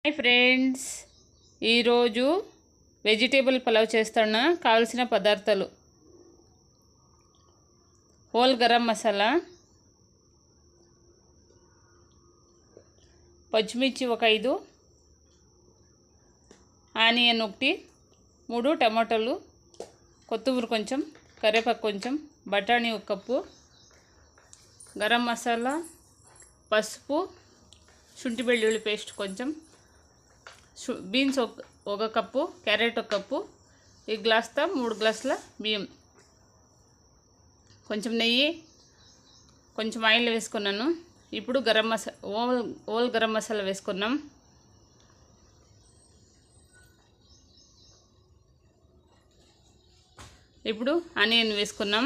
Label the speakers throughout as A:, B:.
A: Hi friends, ఈరోజు vegetable pulao చేస్తున్నా. కావాల్సిన పదార్థాలు: హోల్ గరం మసాలా, పచ్చిమిర్చి ఒక 5, ఆనియన్ 1, 3 టమాటాలు, కొత్తిమీర కొంచెం, కరివేపాకు కొంచెం, బఠానీ 1 కప్పు, గరం మసాలా, పసుపు, శుంఠి వెల్లుల్లి పేస్ట్ కొంచెం, బీన్స్ 1 కప్పు, క్యారెట్ 1 కప్పు, ఈ గ్లాస్తో 3 గ్లాసుల బియ్యం, కొంచెం నెయ్యి, కొంచెం ఆయిల్ వేసుకున్నాను. ఇప్పుడు గరం మసాలా ఓల్ గరం మసాలా వేసుకున్నాం. ఇప్పుడు ఆనియన్ వేసుకున్నాం.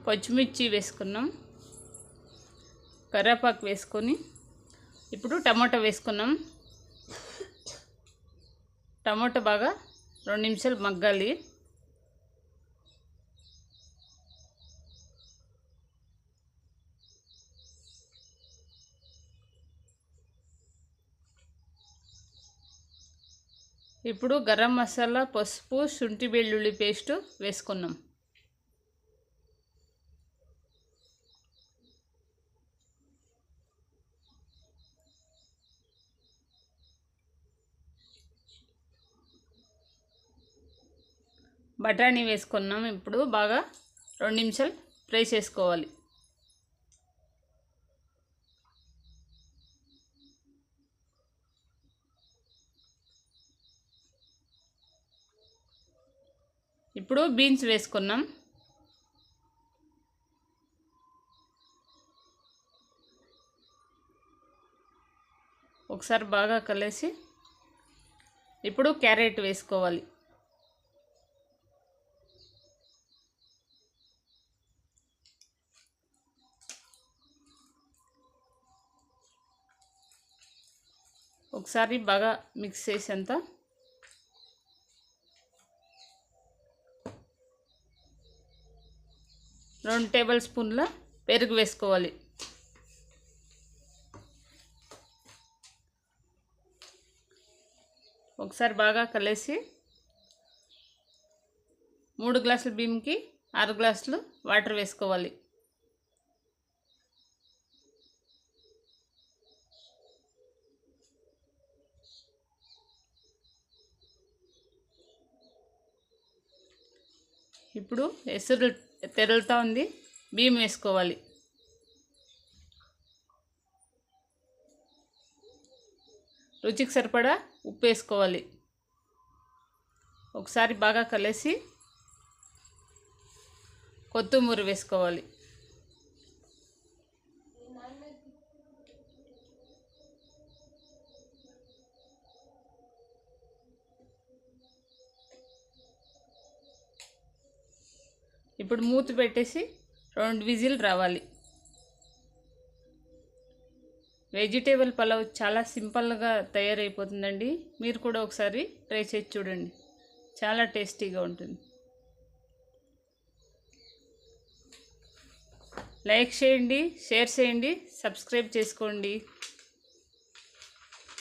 A: పచ్చిమిర్చి వేసుకున్నాం. కరివేపాకు వేసుకొని ఇప్పుడు టమాటా వేసుకున్నాం. టమాటా బాగా 2 నిమిషాలు మగ్గాలి. ఇప్పుడు గరం మసాలా, పసుపు, శుంఠి వెల్లుల్లి పేస్ట్ వేసుకున్నాం. బఠానీ వేసుకున్నాం. ఇప్పుడు బాగా 2 నిమిషాలు ఫ్రై చేసుకోవాలి. ఇప్పుడు బీన్స్ వేసుకున్నాం. ఒకసారి బాగా కలిసి ఇప్పుడు క్యారెట్ వేసుకోవాలి. ఒకసారి బాగా మిక్స్ చేసేంత రెండు టేబుల్ స్పూన్ల పెరుగు వేసుకోవాలి. ఒకసారి బాగా కలిసి 3 గ్లాసుల బియ్యంకి 6 గ్లాసులు వాటర్ వేసుకోవాలి. ఇప్పుడు ఎసురు తెరులుతూ ఉంది. బియ్యం వేసుకోవాలి. రుచికి సరిపడా ఉప్పు వేసుకోవాలి. ఒకసారి బాగా కలిసి కొత్తిమీర వేసుకోవాలి. ఇప్పుడు మూత పెట్టేసి 2 విజిల్ రావాలి. వెజిటేబుల్ పలావ్ చాలా సింపుల్గా తయారైపోతుందండి. మీరు కూడా ఒకసారి ట్రై చేసి చూడండి, చాలా టేస్టీగా ఉంటుంది. లైక్ చేయండి, షేర్ చేయండి, సబ్స్క్రైబ్ చేసుకోండి.